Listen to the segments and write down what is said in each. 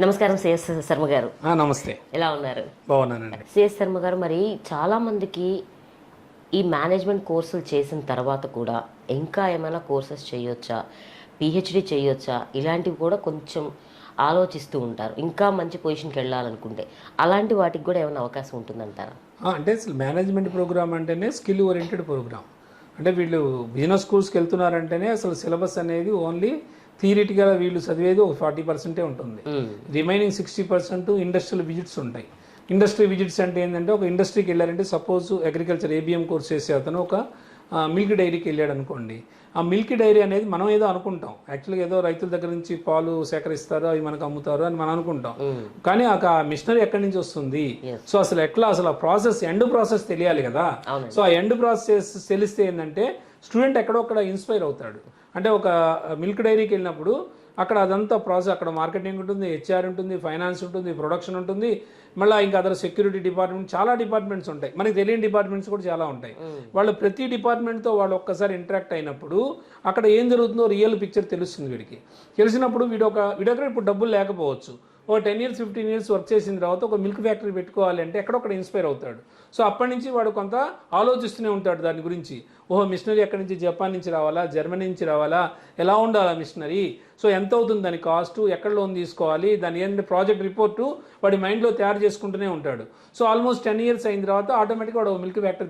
నమస్కారం సిఎస్ శర్మ గారు. నమస్తే. ఎలా ఉన్నారు? బాగున్నానండి. సిఎస్ శర్మ గారు, మరి చాలా మందికి ఈ మేనేజ్మెంట్ కోర్సులు చేసిన తర్వాత కూడా ఇంకా ఏమైనా కోర్సెస్ చేయొచ్చా, పిహెచ్డి చేయొచ్చా, ఇలాంటివి కూడా కొంచెం ఆలోచిస్తూ ఉంటారు. ఇంకా మంచి పొజిషన్కి వెళ్ళాలనుకుంటే అలాంటి వాటికి కూడా ఏమైనా అవకాశం ఉంటుందంటారా? అంటే అసలు మేనేజ్మెంట్ ప్రోగ్రామ్ అంటేనే స్కిల్ ఓరియంటెడ్ ప్రోగ్రామ్. అంటే వీళ్ళు బిజినెస్ స్కూల్స్కి వెళ్తున్నారంటేనే అసలు సిలబస్ అనేది ఓన్లీ థియరిటికల్ వీళ్ళు చదివేది ఒక 40% ఉంటుంది. రిమైనింగ్ 60% ఇండస్ట్రియల్ విజిట్స్ ఉంటాయి. ఇండస్ట్రీ విజిట్స్ అంటే ఏంటంటే, ఒక ఇండస్ట్రీకి వెళ్ళారంటే, సపోజ్ అగ్రికల్చర్ ఏబిఎం కోర్స్ చేసే అతను ఒక మిల్క్ డైరీకి వెళ్ళాడు అనుకోండి. ఆ మిల్క్ డైరీ అనేది మనం ఏదో అనుకుంటాం, యాక్చువల్గా ఏదో రైతుల దగ్గర నుంచి పాలు సేకరిస్తారు, అవి మనకు అమ్ముతారు అని మనం అనుకుంటాం. కానీ ఆ మిషనరీ ఎక్కడి నుంచి వస్తుంది, సో అసలు ఎట్లా, అసలు ఆ ప్రాసెస్ ఎండ్ ప్రాసెస్ తెలియాలి కదా. సో ఆ ఎండ్ ప్రాసెస్ తెలిస్తే ఏంటంటే స్టూడెంట్ ఎక్కడొక్కడ ఇన్స్పైర్ అవుతాడు. అంటే ఒక మిల్క్ డైరీకి వెళ్ళినప్పుడు అక్కడ అదంతా ప్రాసెస్, అక్కడ మార్కెటింగ్ ఉంటుంది, హెచ్ఆర్ ఉంటుంది, ఫైనాన్స్ ఉంటుంది, ప్రొడక్షన్ ఉంటుంది, మళ్ళీ ఇంకా అదర్ సెక్యూరిటీ డిపార్ట్మెంట్, చాలా డిపార్ట్మెంట్స్ ఉంటాయి. మనకి తెలియని డిపార్ట్మెంట్స్ కూడా చాలా ఉంటాయి. వాళ్ళు ప్రతి డిపార్ట్మెంట్తో వాళ్ళు ఒక్కసారి ఇంటరాక్ట్ అయినప్పుడు అక్కడ ఏం జరుగుతుందో రియల్ పిక్చర్ తెలుస్తుంది వీడికి. తెలిసినప్పుడు వీడొక ఇప్పుడు డబ్బులు లేకపోవచ్చు, ఒక 10 years 15 years వర్క్ చేసిన తర్వాత ఒక మిల్క్ ఫ్యాక్టరీ పెట్టుకోవాలి అంటే ఎక్కడొక్కడ ఇన్స్పైర్ అవుతాడు. సో అప్పటి నుంచి వాడు కొంత ఆలోచిస్తూనే ఉంటాడు దాని గురించి. ఓహో, మిషనరీ ఎక్కడి నుంచి, జపాన్ నుంచి రావాలా, జర్మనీ నుంచి రావాలా, ఎలా ఉండాలా మిషనరీ, సో ఎంత అవుతుంది దాని కాస్ట్, ఎక్కడ లోన్ తీసుకోవాలి, దాని ఏంటంటే ప్రాజెక్ట్ రిపోర్టు వాడి మైండ్లో తయారు చేసుకుంటూనే ఉంటాడు. సో ఆల్మోస్ట్ 10 years అయిన తర్వాత ఆటోమేటిక్గా వాడు మిల్క్ ఫ్యాక్టరీ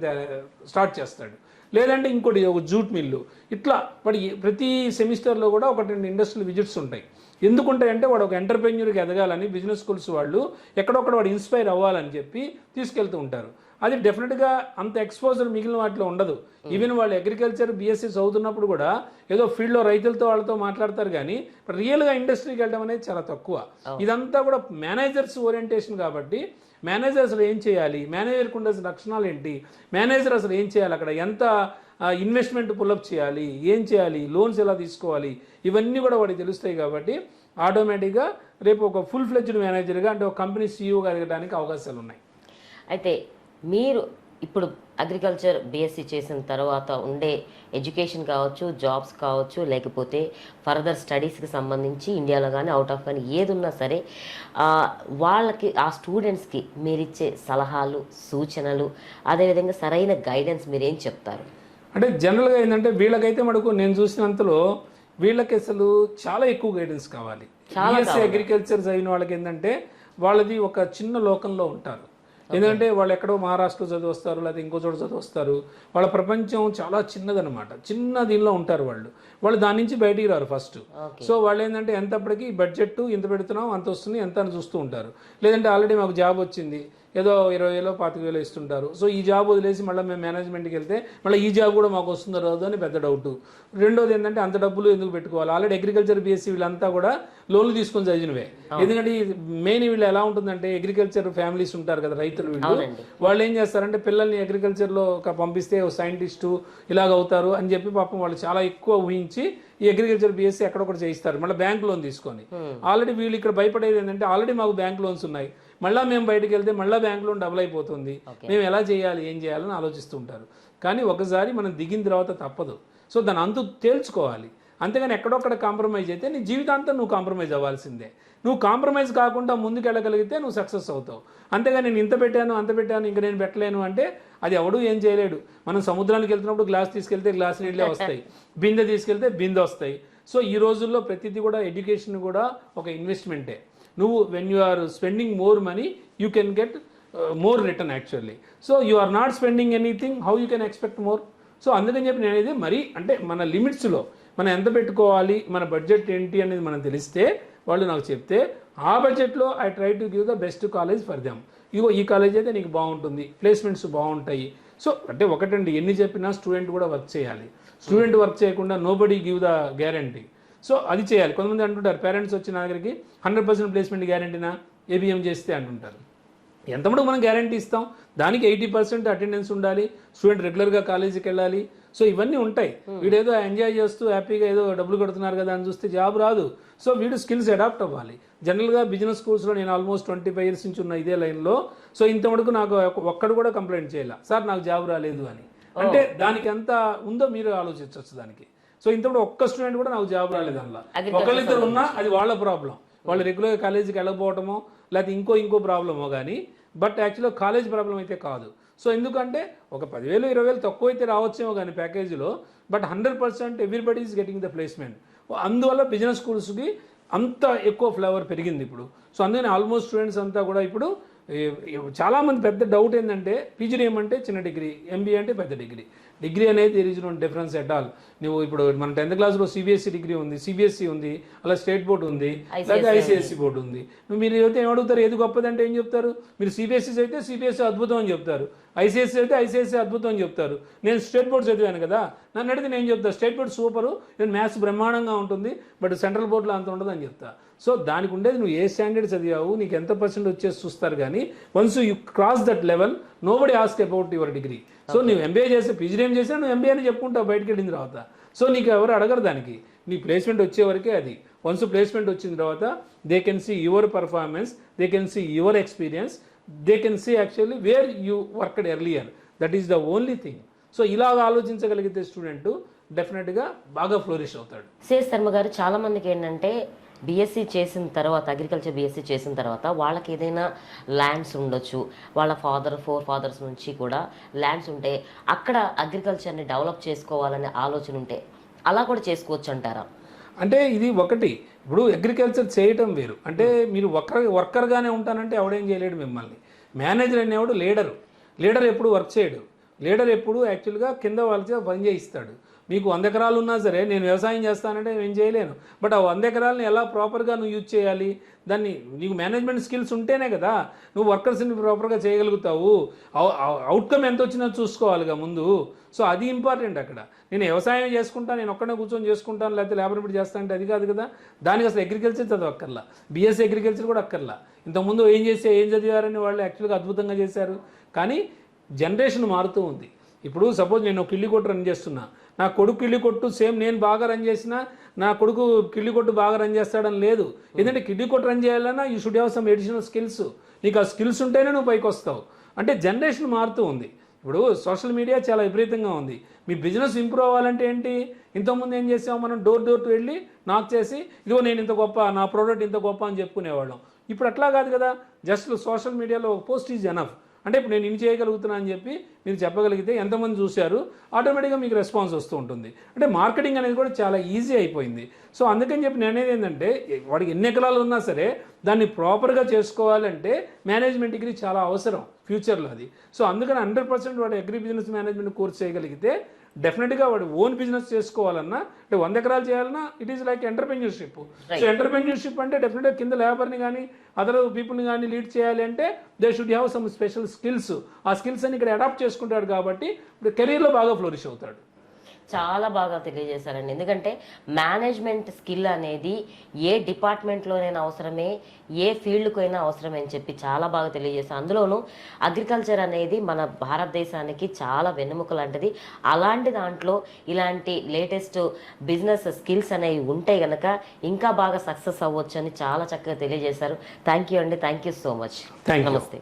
స్టార్ట్ చేస్తాడు. లేదంటే ఇంకోటి ఒక జూట్ మిల్లు. ఇట్లా వాడి ప్రతి సెమిస్టర్లో కూడా 1-2 ఇండస్ట్రియల్ విజిట్స్ ఉంటాయి. ఎందుకుంటాయంటే వాడు ఒక ఎంటర్ప్రెన్యూర్కి ఎదగాలని బిజినెస్ స్కూల్స్ వాళ్ళు ఎక్కడొక్కడ వాడు ఇన్స్పైర్ అవ్వాలని చెప్పి తీసుకెళ్తూ ఉంటారు. అది డెఫినెట్గా అంత ఎక్స్పోజర్ మిగిలిన వాటిలో ఉండదు. ఈవెన్ వాళ్ళు అగ్రికల్చర్ బీఎస్సీ చదువుతున్నప్పుడు కూడా ఏదో ఫీల్డ్లో రైతులతో వాళ్ళతో మాట్లాడతారు, కానీ రియల్గా ఇండస్ట్రీకి వెళ్ళడం అనేది చాలా తక్కువ. ఇదంతా కూడా మేనేజర్స్ ఓరియంటేషన్ కాబట్టి మేనేజర్ అసలు ఏం చేయాలి, మేనేజర్కి ఉండాల్సిన లక్షణాలు ఏంటి, మేనేజర్ అసలు ఏం చేయాలి, అక్కడ ఎంత ఇన్వెస్ట్మెంట్ పుల్అప్ చేయాలి, ఏం చేయాలి, లోన్స్ ఎలా తీసుకోవాలి, ఇవన్నీ కూడా వాడికి తెలుస్తాయి. కాబట్టి ఆటోమేటిక్గా రేపు ఒక ఫుల్ ఫ్లెడ్జ్డ్ మేనేజర్గా, అంటే ఒక కంపెనీ సీఈఓగా ఎదగడానికి అవకాశాలు ఉన్నాయి. అయితే మీరు ఇప్పుడు అగ్రికల్చర్ బీఎస్సీ చేసిన తర్వాత ఉండే ఎడ్యుకేషన్ కావచ్చు, జాబ్స్ కావచ్చు, లేకపోతే ఫర్దర్ స్టడీస్కి సంబంధించి ఇండియాలో కానీ అవుట్ ఆఫ్ కానీ ఏది ఉన్నా సరే, వాళ్ళకి, ఆ స్టూడెంట్స్కి మీరిచ్చే సలహాలు, సూచనలు, అదేవిధంగా సరైన గైడెన్స్ మీరేం చెప్తారు? అంటే జనరల్గా ఏంటంటే వీళ్ళకైతే మనకు నేను చూసినంతలో వీళ్ళకి అసలు చాలా ఎక్కువ గైడెన్స్ కావాలి. బీఎస్సీ అగ్రికల్చర్ చదివిన వాళ్ళకి ఏంటంటే వాళ్ళది ఒక చిన్న లోకంలో ఉంటారు. ఎందుకంటే వాళ్ళు ఎక్కడో మహారాష్ట్రలో చదివి వస్తారు, లేకపోతే ఇంకో చోట చదివి వస్తారు. వాళ్ళ ప్రపంచం చాలా చిన్నదనమాట, చిన్న దీనిలో ఉంటారు వాళ్ళు దాని నుంచి బయటికి రారు ఫస్ట్. సో వాళ్ళు ఏంటంటే ఎంతప్పటికీ బడ్జెట్ ఇంత పెడుతున్నాం, అంత వస్తుంది, ఎంత అని చూస్తూ ఉంటారు. లేదంటే ఆల్రెడీ మాకు జాబ్ వచ్చింది, ఏదో 20,000 25,000 ఇస్తుంటారు. సో ఈ జాబ్ వదిలేసి మళ్ళీ మేము మేనేజ్మెంట్కి వెళ్తే మళ్ళీ ఈ జాబ్ కూడా మాకు వస్తుందో రాదు అని పెద్ద డౌట్. రెండోది ఏంటంటే అంత డబ్బులు ఎందుకు పెట్టుకోవాలి, ఆల్రెడీ అగ్రికల్చర్ బీఎస్సీ వీళ్ళంతా కూడా లోన్లు తీసుకొని చదివినవే. ఎందుకంటే మెయిన్ వీళ్ళు ఎలా ఉంటుందంటే, అగ్రికల్చర్ ఫ్యామిలీస్ ఉంటారు కదా, రైతులు, వాళ్ళు ఏం చేస్తారంటే పిల్లల్ని అగ్రికల్చర్లో పంపిస్తే సైంటిస్టు ఇలాగ అవుతారు అని చెప్పి పాపం వాళ్ళు చాలా ఎక్కువ ఊహించి ఈ అగ్రికల్చర్ బీఎస్సీ ఎక్కడొకటి చేయిస్తారు, మళ్ళీ బ్యాంక్ లోన్ తీసుకొని. ఆల్రెడీ వీళ్ళు ఇక్కడ భయపడేది ఏంటంటే, ఆల్రెడీ మాకు బ్యాంక్ లోన్స్ ఉన్నాయి, మళ్ళీ మేము బయటకు వెళ్తే మళ్ళీ బ్యాంక్ లోన్ డబుల్ అయిపోతుంది, మేము ఎలా చేయాలి, ఏం చేయాలని ఆలోచిస్తూ ఉంటారు. కానీ ఒకసారి మనం దిగిన తర్వాత తప్పదు. సో దాని అంతు తేల్చుకోవాలి. అంతేగాని ఎక్కడొక్కడ కాంప్రమైజ్ అయితే నీ జీవితాంతం నువ్వు కాంప్రమైజ్ అవ్వాల్సిందే. నువ్వు కాంప్రమైజ్ కాకుండా ముందుకు వెళ్ళగలిగితే నువ్వు సక్సెస్ అవుతావు. అంతేగాని నేను ఇంత పెట్టాను, అంత పెట్టాను, ఇంకా నేను పెట్టలేను అంటే అది ఎవడు ఏం చేయలేడు. మనం సముద్రానికి వెళ్తున్నప్పుడు గ్లాస్ తీసుకెళ్తే గ్లాస్ నీళ్ళే వస్తాయి, బిందె తీసుకెళ్తే బిందె వస్తాయి. సో ఈ రోజుల్లో ప్రతిదీ కూడా ఎడ్యుకేషన్ కూడా ఒక ఇన్వెస్ట్మెంటే. నువ్వు when you are spending more money you can get more return actually. So you are not spending anything, how you can expect more. So అందుకని చెప్పి నేను అనేది మరీ అంటే మన లిమిట్స్లో మనం ఎంత పెట్టుకోవాలి, మన బడ్జెట్ ఏంటి అనేది మనం తెలిస్తే వాళ్ళు నాకు చెప్తే ఆ బడ్జెట్లో I try to give the best college for them. ఇగో ఈ కాలేజ్ అయితే నీకు బాగుంటుంది, ప్లేస్మెంట్స్ బాగుంటాయి. సో అంటే ఒకటండి, ఎన్ని చెప్పినా స్టూడెంట్ కూడా వర్క్ చేయాలి. స్టూడెంట్ వర్క్ చేయకుండా nobody give the guarantee. So అది చేయాలి. కొంతమంది అంటుంటారు, పేరెంట్స్ వచ్చి నా దగ్గరికి 100% ప్లేస్మెంట్ గ్యారంటీనా ఏబిఎం చేస్తే అంటుంటారు. ఎంతమటు మనం గ్యారంటీ ఇస్తాం, దానికి 80% అటెండెన్స్ ఉండాలి, స్టూడెంట్ రెగ్యులర్గా కాలేజీకి వెళ్ళాలి. సో ఇవన్నీ ఉంటాయి. వీడేదో ఎంజాయ్ చేస్తూ హ్యాపీగా ఏదో డబ్బులు కడుతున్నారు కదా అని చూస్తే జాబ్ రాదు. సో వీడు స్కిల్స్ అడాప్ట్ అవ్వాలి. జనరల్గా బిజినెస్ స్కూల్స్లో నేను ఆల్మోస్ట్ 25 years నుంచి ఉన్న ఇదే లైన్లో. సో ఇంతవరకు నాకు ఒక్కడు కూడా కంప్లైంట్ చేయాల, సార్ నాకు జాబ్ రాలేదు అని. అంటే దానికి ఎంత ఉందో మీరు ఆలోచించవచ్చు దానికి. సో ఇంతప్పుడు ఒక్క స్టూడెంట్ కూడా నాకు జాబ్ రాలేదు, అందులో ఒకళ్ళిద్దరు ఉన్నా అది వాళ్ళ ప్రాబ్లం. వాళ్ళు రెగ్యులర్గా కాలేజీకి వెళ్ళకపోవటమో లేకపోతే ఇంకో ప్రాబ్లమో కానీ, బట్ యాక్చువల్గా కాలేజ్ ప్రాబ్లం అయితే కాదు. సో ఎందుకంటే ఒక 10,000 20,000 తక్కువ అయితే రావచ్చేమో కానీ ప్యాకేజీలో, but 100% everybody is getting the placement. అందువల్ల బిజినెస్ స్కూల్స్కి అంత ఎక్కువ ఫ్లేవర్ పెరిగింది ఇప్పుడు. సో అందుకని ఆల్మోస్ట్ స్టూడెంట్స్ అంతా కూడా ఇప్పుడు చాలామంది పెద్ద డౌట్ ఏంటంటే పీజీడీఎం అంటే చిన్న డిగ్రీ, ఎంబీఏ అంటే పెద్ద డిగ్రీ అనేది there is no difference at all. నువ్వు ఇప్పుడు మన 10th క్లాస్లో సిబిఎస్ఈ డిగ్రీ ఉంది, సిబిఎస్ఈ ఉంది, అలా స్టేట్ బోర్డు ఉంది, లేదా ఐసిఎస్ఈ బోర్డు ఉంది. మీరు అయితే ఏమడుగుతారు, ఏది గొప్పదంటే ఏం చెప్తారు? మీరు సిబిఎస్ఈ అయితే సిబిఎస్ఈ అద్భుతం అని చెప్తారు, ఐసిఎస్ఈ అయితే ఐసిఎస్ఈ అద్భుతం అని చెప్తారు. నేను స్టేట్ బోర్డు చదివాను కదా, నన్ను అడిగితే నేను చెప్తాను స్టేట్ బోర్డు సూపరు, నేను మ్యాథ్స్ బ్రహ్మాండంగా ఉంటుంది, బట్ సెంట్రల్ బోర్డులో అంత ఉండదు అని చెప్తా. సో దానికి ఉండేది నువ్వు ఏ స్టాండర్డ్ చదివావు, నీకు ఎంత పర్సెంట్ వచ్చేసి చూస్తారు. కానీ once you cross that level nobody ask about your degree. So నువ్వు ఎంబీఏ చేస్తే పీజీడీఎం చేసినా నువ్వు ఎంబీఏ అని చెప్పుకుంటావు బయటకు వెళ్ళిన తర్వాత. సో నీకు ఎవరు అడగరు దానికి, నీ ప్లేస్మెంట్ వచ్చే వరకే అది. వన్స్ ప్లేస్మెంట్ వచ్చిన తర్వాత they can see your performance, they can see your experience, they can see actually where you worked earlier. That is the only thing. So ఇలాగ ఆలోచించగలిగితే స్టూడెంట్ డెఫినెట్గా బాగా ఫ్లోరిష్ అవుతాడు. సిఎస్ శర్మ గారు, చాలామందికి ఏంటంటే బీఎస్సీ చేసిన తర్వాత, అగ్రికల్చర్ బీఎస్సీ చేసిన తర్వాత వాళ్ళకి ఏదైనా ల్యాండ్స్ ఉండొచ్చు, వాళ్ళ ఫోర్ ఫాదర్స్ నుంచి కూడా ల్యాండ్స్ ఉంటే అక్కడ అగ్రికల్చర్ని డెవలప్ చేసుకోవాలనే ఆలోచన ఉంటే అలా కూడా చేసుకోవచ్చు అంటారా? అంటే ఇది ఒకటి, ఇప్పుడు అగ్రికల్చర్ చేయటం వేరు. అంటే మీరు వర్కర్గానే ఉంటానంటే ఎవడేం చేయలేడు మిమ్మల్ని. మేనేజర్ అనేవాడు లీడర్ ఎప్పుడు వర్క్ చేయడు. లీడర్ ఎప్పుడు యాక్చువల్గా కింద వాళ్ళకి పని చేయిస్తాడు. మీకు 100 ఎకరాలు ఉన్నా సరే నేను వ్యవసాయం చేస్తానంటే నేను చేయలేను, బట్ ఆ 100 ఎకరాలని ఎలా ప్రాపర్గా నువ్వు యూజ్ చేయాలి, దాన్ని నీకు మేనేజ్మెంట్ స్కిల్స్ ఉంటేనే కదా నువ్వు వర్కర్స్ని ప్రాపర్గా చేయగలుగుతావు. అవుట్కమ్ ఎంత వచ్చినా చూసుకోవాలిగా ముందు. సో అది ఇంపార్టెంట్ అక్కడ. నేను వ్యవసాయం చేసుకుంటాను, నేను ఒక్కడే కూర్చొని చేసుకుంటాను, లేకపోతే లేబర్ పెట్టి చేస్తానంటే అది కాదు కదా. దానికి అసలు అగ్రికల్చర్ చదవక్కర్లా, బీఎస్సీ అగ్రికల్చర్ కూడా అక్కర్లా. ఇంతకుముందు ఏం చదివారని వాళ్ళు యాక్చువల్గా అద్భుతంగా చేశారు. కానీ జనరేషన్ మారుతూ ఉంది. ఇప్పుడు సపోజ్ నేను కిళ్ళి కొట్టు రన్ చేస్తున్నా, నా కొడుకు కిళ్ళి కొట్టు సేమ్ నేను బాగా రన్ చేసినా నా కొడుకు కిళ్ళి కొట్టు బాగా రన్ చేస్తాడని లేదు. ఎందుకంటే కిళ్ళి కొట్టు రన్ చేయాలన్నా you should have some additional skills. నీకు ఆ స్కిల్స్ ఉంటేనే నువ్వు పైకి వస్తావు. అంటే జనరేషన్ మారుతూ ఉంది. ఇప్పుడు సోషల్ మీడియా చాలా విపరీతంగా ఉంది. మీ బిజినెస్ ఇంప్రూవ్ అవ్వాలంటే ఏంటి? ఇంతకుముందు ఏం చేసాము మనం, డోర్ టు వెళ్ళి నాక్ చేసి ఇదిగో నేను ఇంత గొప్ప, నా ప్రోడక్ట్ ఇంత గొప్ప అని చెప్పుకునేవాళ్ళం. ఇప్పుడు అట్లా కాదు కదా, జస్ట్ సోషల్ మీడియాలో ఒక పోస్ట్ ఈజ్ ఎనఫ్. అంటే ఇప్పుడు నేను ఇన్ని చేయగలుగుతున్నా అని చెప్పి మీరు చెప్పగలిగితే ఎంతమంది చూశారు, ఆటోమేటిక్గా మీకు రెస్పాన్స్ వస్తూ ఉంటుంది. అంటే మార్కెటింగ్ అనేది కూడా చాలా ఈజీ అయిపోయింది. సో అందుకని చెప్పి నేను అనేది ఏంటంటే, వాడికి ఎన్ని ఎకరాలు ఉన్నా సరే దాన్ని ప్రాపర్గా చేసుకోవాలంటే మేనేజ్మెంట్ డిగ్రీ చాలా అవసరం ఫ్యూచర్లో అది. సో అందుకని 100% వాడు అగ్రి బిజినెస్ మేనేజ్మెంట్ కోర్స్ చేయగలిగితే డెఫినెట్గా వాడు ఓన్ బిజినెస్ చేసుకోవాలన్నా, అంటే 100 ఎకరాలు చేయాలన్నా it is like entrepreneurship. So entrepreneurship అంటే డెఫినెట్గా కింద లేబర్ని కానీ అదర్ పీపుల్ని కానీ లీడ్ చేయాలి అంటే they should have some special skills. ఆ స్కిల్స్ అని ఇక్కడ అడాప్ట్ చేసుకుంటాడు కాబట్టి ఇప్పుడు కెరీర్లో బాగా ఫ్లోరిష్ అవుతాడు. చాలా బాగా తెలియజేశారండి. ఎందుకంటే మేనేజ్మెంట్ స్కిల్ అనేది ఏ డిపార్ట్మెంట్లోనైనా అవసరమే, ఏ ఫీల్డ్కు అయినా అవసరమే అని చెప్పి చాలా బాగా తెలియజేశారు. అందులోనూ అగ్రికల్చర్ అనేది మన భారతదేశానికి చాలా వెన్నెముక లాంటిది. అలాంటి దాంట్లో ఇలాంటి లేటెస్ట్ బిజినెస్ స్కిల్స్ అనేవి ఉంటే కనుక ఇంకా బాగా సక్సెస్ అవ్వచ్చు అని చాలా చక్కగా తెలియజేశారు. థ్యాంక్ యూ అండి, thank you so much. Thank you. నమస్తే.